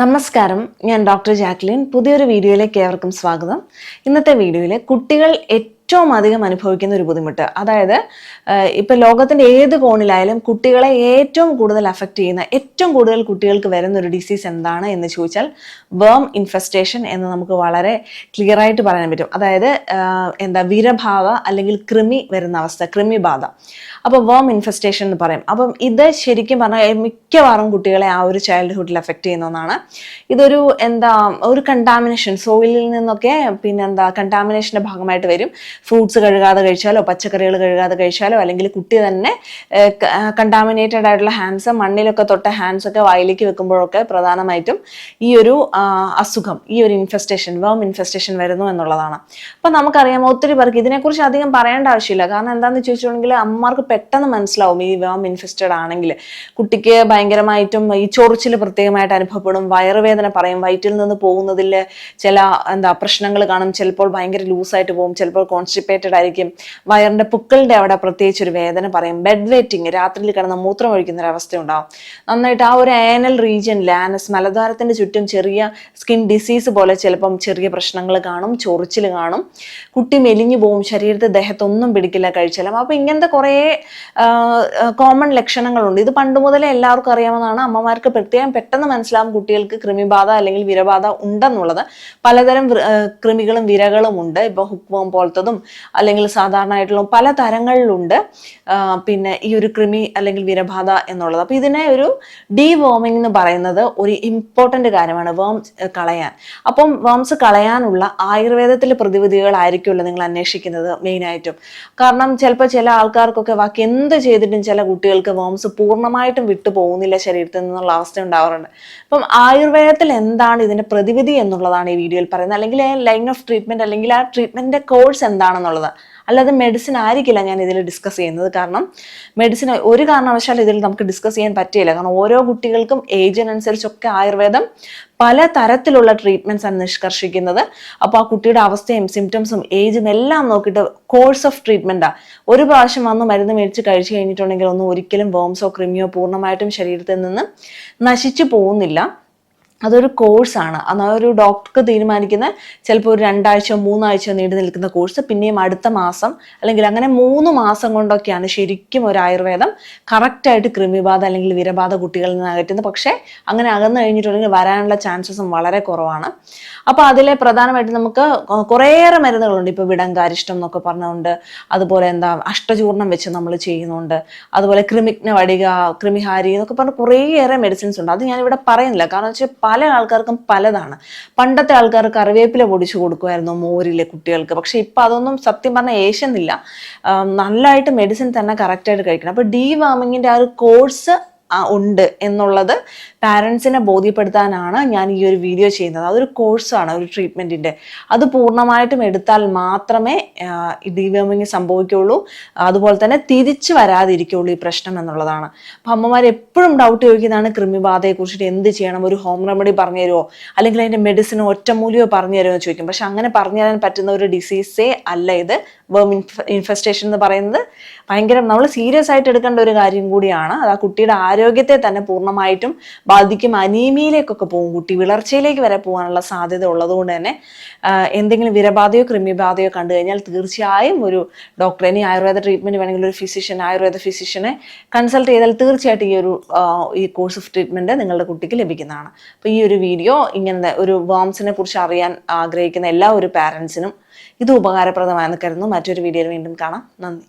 നമസ്കാരം, ഞാൻ doctor Jacqueline. പുതിയൊരു വീഡിയോയിലേക്ക് ഏവർക്കും സ്വാഗതം. ഇന്നത്തെ വീഡിയോയിൽ കുട്ടികൾ ഏറ്റവും അധികം അനുഭവിക്കുന്ന ഒരു ബുദ്ധിമുട്ട്, അതായത് ഇപ്പം ലോകത്തിൻ്റെ ഏത് കോണിലായാലും കുട്ടികളെ ഏറ്റവും കൂടുതൽ അഫക്റ്റ് ചെയ്യുന്ന, ഏറ്റവും കൂടുതൽ കുട്ടികൾക്ക് വരുന്ന ഒരു ഡിസീസ് എന്താണ് എന്ന് ചോദിച്ചാൽ വേം ഇൻഫെസ്റ്റേഷൻ എന്ന് നമുക്ക് വളരെ ക്ലിയർ ആയിട്ട് പറയാൻ പറ്റും. അതായത് വിരബാധ അല്ലെങ്കിൽ കൃമി വരുന്ന അവസ്ഥ, കൃമിബാധ. അപ്പോൾ വേം ഇൻഫെസ്റ്റേഷൻ എന്ന് പറയും. അപ്പം ഇത് ശരിക്കും പറഞ്ഞാൽ മിക്കവാറും കുട്ടികളെ ആ ഒരു ചൈൽഡ്ഹുഡിൽ അഫക്റ്റ് ചെയ്യുന്ന ഒന്നാണ്. ഇതൊരു ഒരു കണ്ടാമിനേഷൻ, സോയിലിൽ നിന്നൊക്കെ കണ്ടാമിനേഷൻ്റെ ഭാഗമായിട്ട് വരും. ഫ്രൂട്ട്സ് കഴുകാതെ കഴിച്ചാലോ, പച്ചക്കറികൾ കഴുകാതെ കഴിച്ചാലോ, അല്ലെങ്കിൽ കുട്ടി തന്നെ കണ്ടാമിനേറ്റഡ് ആയിട്ടുള്ള ഹാൻഡ്സ്, മണ്ണിലൊക്കെ തൊട്ട ഹാൻഡ്സ് ഒക്കെ വായിലേക്ക് വെക്കുമ്പോഴൊക്കെ പ്രധാനമായിട്ടും ഈ ഒരു അസുഖം, ഈ ഒരു ഇൻഫെസ്റ്റേഷൻ, വേം ഇൻഫെസ്റ്റേഷൻ വരുന്നു എന്നുള്ളതാണ്. അപ്പം നമുക്കറിയാം ഒത്തിരി പേർക്ക് ഇതിനെക്കുറിച്ച് അധികം പറയേണ്ട ആവശ്യമില്ല. കാരണം എന്താണെന്ന് ചോദിച്ചിട്ടുണ്ടെങ്കിൽ അമ്മമാർക്ക് പെട്ടെന്ന് മനസ്സിലാവും ഈ വേം ഇൻഫെസ്റ്റഡ് ആണെങ്കിൽ. കുട്ടിക്ക് ഭയങ്കരമായിട്ടും ഈ ചൊറിച്ചിൽ പ്രത്യേകമായിട്ട് അനുഭവപ്പെടും, വയറുവേദന പറയും, വയറ്റിൽ നിന്ന് പോകുന്നതിൽ ചില പ്രശ്നങ്ങൾ കാണും. ചിലപ്പോൾ ഭയങ്കര ലൂസായിട്ട് പോകും, ചിലപ്പോൾ കോൺസ്റ്റിപ്പേറ്റഡ് ആയിരിക്കും, വയറിന്റെ പുക്കളുടെ അവിടെ പ്രത്യേകിച്ച് ഒരു വേദന പറയും, ബെഡ് വെറ്റിങ്, രാത്രിയിൽ കിടന്ന് മൂത്രം ഒഴിക്കുന്ന ഒരു അവസ്ഥ ഉണ്ടാവും. നന്നായിട്ട് ആ ഒരു ആനൽ റീജിയനിൽ, ആനസ് മലദ്വാരത്തിന്റെ ചുറ്റും ചെറിയ സ്കിൻ ഡിസീസ് പോലെ ചിലപ്പം ചെറിയ പ്രശ്നങ്ങൾ കാണും, ചൊറിച്ചിൽ കാണും, കുട്ടി മെലിഞ്ഞു പോകും, ശരീരത്തെ ദേഹത്തൊന്നും പിടിക്കില്ല കഴിച്ചാലും. അപ്പൊ ഇങ്ങനത്തെ കുറേ കോമൺ ലക്ഷണങ്ങളുണ്ട്. ഇത് പണ്ട് മുതലേ എല്ലാവർക്കും അറിയാവുന്നതാണ്. അമ്മമാർക്ക് പ്രത്യേകം പെട്ടെന്ന് മനസ്സിലാവും കുട്ടികൾക്ക് കൃമിബാധ അല്ലെങ്കിൽ വിരബാധ ഉണ്ടെന്നുള്ളത്. പലതരം കൃമികളും വിരകളും ഉണ്ട്. ഇപ്പൊ ഹുക്ക്വോം പോലത്തതും അല്ലെങ്കിൽ സാധാരണയായിട്ടുള്ള പല തരങ്ങളിലുണ്ട് പിന്നെ ഈ ഒരു കൃമി അല്ലെങ്കിൽ വിരബാധ എന്നുള്ളത്. അപ്പൊ ഇതിനെ ഒരു ഡീവോമിംഗ് എന്ന് പറയുന്നത് ഒരു ഇമ്പോർട്ടന്റ് കാര്യമാണ്, വേംസ് കളയാൻ. അപ്പം വേംസ് കളയാനുള്ള ആയുർവേദത്തിലെ പ്രതിവിധികളായിരിക്കുമല്ലോ നിങ്ങൾ അന്വേഷിക്കുന്നത് മെയിനായിട്ടും. കാരണം ചിലപ്പോൾ ചില ആൾക്കാർക്കൊക്കെ ബാക്കി എന്ത് ചെയ്തിട്ടും ചില കുട്ടികൾക്ക് വേംസ് പൂർണ്ണമായിട്ടും വിട്ടു പോകുന്നില്ല ശരീരത്തിൽ നിന്നുള്ള അവസ്ഥ ഉണ്ടാവാറുണ്ട്. അപ്പം ആയുർവേദത്തിൽ എന്താണ് ഇതിന്റെ പ്രതിവിധി എന്നുള്ളതാണ് ഈ വീഡിയോയിൽ പറയുന്നത്, അല്ലെങ്കിൽ ലൈൻ ഓഫ് ട്രീറ്റ്മെന്റ്, അല്ലെങ്കിൽ ആ ട്രീറ്റ്മെന്റിന്റെ കോഴ്സ് എന്താണെന്നുള്ളത്. അല്ലാതെ മെഡിസിൻ ആയിരിക്കില്ല ഞാൻ ഇതിൽ ഡിസ്കസ് ചെയ്യുന്നത്. കാരണം മെഡിസിൻ ഒരു കാരണവശാലും ഇതിൽ നമുക്ക് ഡിസ്കസ് ചെയ്യാൻ പറ്റില്ല. കാരണം ഓരോ കുട്ടികൾക്കും ഏജിനനുസരിച്ചൊക്കെ ആയുർവേദം പല തരത്തിലുള്ള ട്രീറ്റ്മെന്റ്സ് ആണ് നിഷ്കർഷിക്കുന്നത്. അപ്പോൾ ആ കുട്ടിയുടെ അവസ്ഥയും സിംറ്റംസും ഏജും എല്ലാം നോക്കിയിട്ട് കോഴ്സ് ഓഫ് ട്രീറ്റ്മെന്റാ. ഒരു പ്രാവശ്യം വന്ന് മരുന്ന് മേടിച്ച് കഴിച്ചു കഴിഞ്ഞിട്ടുണ്ടെങ്കിൽ ഒന്നും ഒരിക്കലും വേംസോ കൃമിയോ പൂർണ്ണമായിട്ടും ശരീരത്തിൽ നിന്ന് നശിച്ചു പോകുന്നില്ല. അതൊരു കോഴ്സാണ്. ഒരു ഡോക്ടർക്ക് തീരുമാനിക്കുന്ന ചിലപ്പോൾ ഒരു 2 ആഴ്ചയോ 3 ആഴ്ചയോ നീണ്ടു നിൽക്കുന്ന കോഴ്സ്, പിന്നെയും അടുത്ത മാസം അല്ലെങ്കിൽ അങ്ങനെ 3 മാസം കൊണ്ടൊക്കെയാണ് ശരിക്കും ഒരു ആയുർവേദം കറക്റ്റായിട്ട് കൃമിബാധ അല്ലെങ്കിൽ വിരബാധ കുട്ടികളിൽ നിന്ന് അകറ്റുന്നത്. പക്ഷേ അങ്ങനെ അകന്നു കഴിഞ്ഞിട്ടുണ്ടെങ്കിൽ വരാനുള്ള ചാൻസസും വളരെ കുറവാണ്. അപ്പോൾ അതിലെ പ്രധാനമായിട്ട് നമുക്ക് കുറേയേറെ മരുന്നുകളുണ്ട്. ഇപ്പോൾ വിടങ്കാരിഷ്ടം എന്നൊക്കെ പറഞ്ഞുകൊണ്ട്, അതുപോലെ അഷ്ടചൂർണം വെച്ച് നമ്മൾ ചെയ്യുന്നുണ്ട്, അതുപോലെ കൃമിഗ്ന വടിക, കൃമിഹാരി എന്നൊക്കെ പറഞ്ഞ് കുറേയേറെ മെഡിസിൻസ് ഉണ്ട്. അത് ഞാനിവിടെ പറയുന്നില്ല. കാരണം വെച്ചാൽ പല ആൾക്കാർക്കും പലതാണ്. പണ്ടത്തെ ആൾക്കാർ കറിവേപ്പില പൊടിച്ചു കൊടുക്കുമായിരുന്നു മോരിലെ കുട്ടികൾക്ക്. പക്ഷെ ഇപ്പം അതൊന്നും സത്യം പറഞ്ഞാൽ ഏശുന്നില്ല. നല്ലതായിട്ട് മെഡിസിൻ തന്നെ കറക്റ്റായിട്ട് കഴിക്കണം. അപ്പോൾ ഡീവാമിങ്ങിൻ്റെ ആ ഒരു കോഴ്സ് ഉണ്ട് എന്നുള്ളത് പാരൻസിനെ ബോധ്യപ്പെടുത്താനാണ് ഞാൻ ഈ ഒരു വീഡിയോ ചെയ്യുന്നത്. അതൊരു കോഴ്സാണ്, ഒരു ട്രീറ്റ്മെൻറ്റിൻ്റെ. അത് പൂർണ്ണമായിട്ടും എടുത്താൽ മാത്രമേ ഡീവാമിങ് സംഭവിക്കുകയുള്ളൂ, അതുപോലെ തന്നെ തിരിച്ചു വരാതിരിക്കുകയുള്ളൂ ഈ പ്രശ്നം എന്നുള്ളതാണ്. അപ്പം അമ്മമാർ എപ്പോഴും ഡൗട്ട് ചോദിക്കുന്നതാണ് കൃമിബാധയെക്കുറിച്ചിട്ട് എന്ത് ചെയ്യണം, ഒരു ഹോം റെമഡി പറഞ്ഞു തരുമോ, അല്ലെങ്കിൽ അതിൻ്റെ മെഡിസിനോ ഒറ്റമൂലിയോ പറഞ്ഞു തരുമോ എന്ന് ചോദിക്കും. പക്ഷെ അങ്ങനെ പറഞ്ഞു തരാൻ പറ്റുന്ന ഒരു ഡിസീസേ അല്ല ഇത്. വേം ഇൻഫെസ്റ്റേഷൻ എന്ന് പറയുന്നത് ഭയങ്കര നമ്മൾ സീരിയസ് ആയിട്ട് എടുക്കേണ്ട ഒരു കാര്യം കൂടിയാണ്. അത് ആ കുട്ടിയുടെ ആരോഗ്യത്തെ തന്നെ പൂർണ്ണമായിട്ടും ബാധിക്കും. അനീമിയയിലേക്കൊക്കെ പോകും, കുട്ടി വിളർച്ചയിലേക്ക് വരെ പോകാനുള്ള സാധ്യത ഉള്ളതുകൊണ്ട് തന്നെ എന്തെങ്കിലും വിരബാധയോ കൃമിബാധയോ കണ്ടു കഴിഞ്ഞാൽ തീർച്ചയായും ഒരു ഡോക്ടറെ, ഇനി ആയുർവേദ ട്രീറ്റ്മെന്റ് വേണമെങ്കിൽ ഒരു ഫിസിഷ്യൻ, ആയുർവേദ ഫിസിഷ്യനെ കൺസൾട്ട് ചെയ്താൽ തീർച്ചയായിട്ടും ഈ കോഴ്സ് ഓഫ് ട്രീറ്റ്മെന്റ് നിങ്ങളുടെ കുട്ടിക്ക് ലഭിക്കുന്നതാണ്. അപ്പോൾ ഈ ഒരു വീഡിയോ ഇങ്ങനെ ഒരു വേംസിനെ കുറിച്ച് അറിയാൻ ആഗ്രഹിക്കുന്ന എല്ലാ ഒരു പാരൻസിനും ഇത് ഉപകാരപ്രദമായെന്ന് കരുതുന്നു. മറ്റൊരു വീഡിയോയിൽ വീണ്ടും കാണാം. നന്ദി.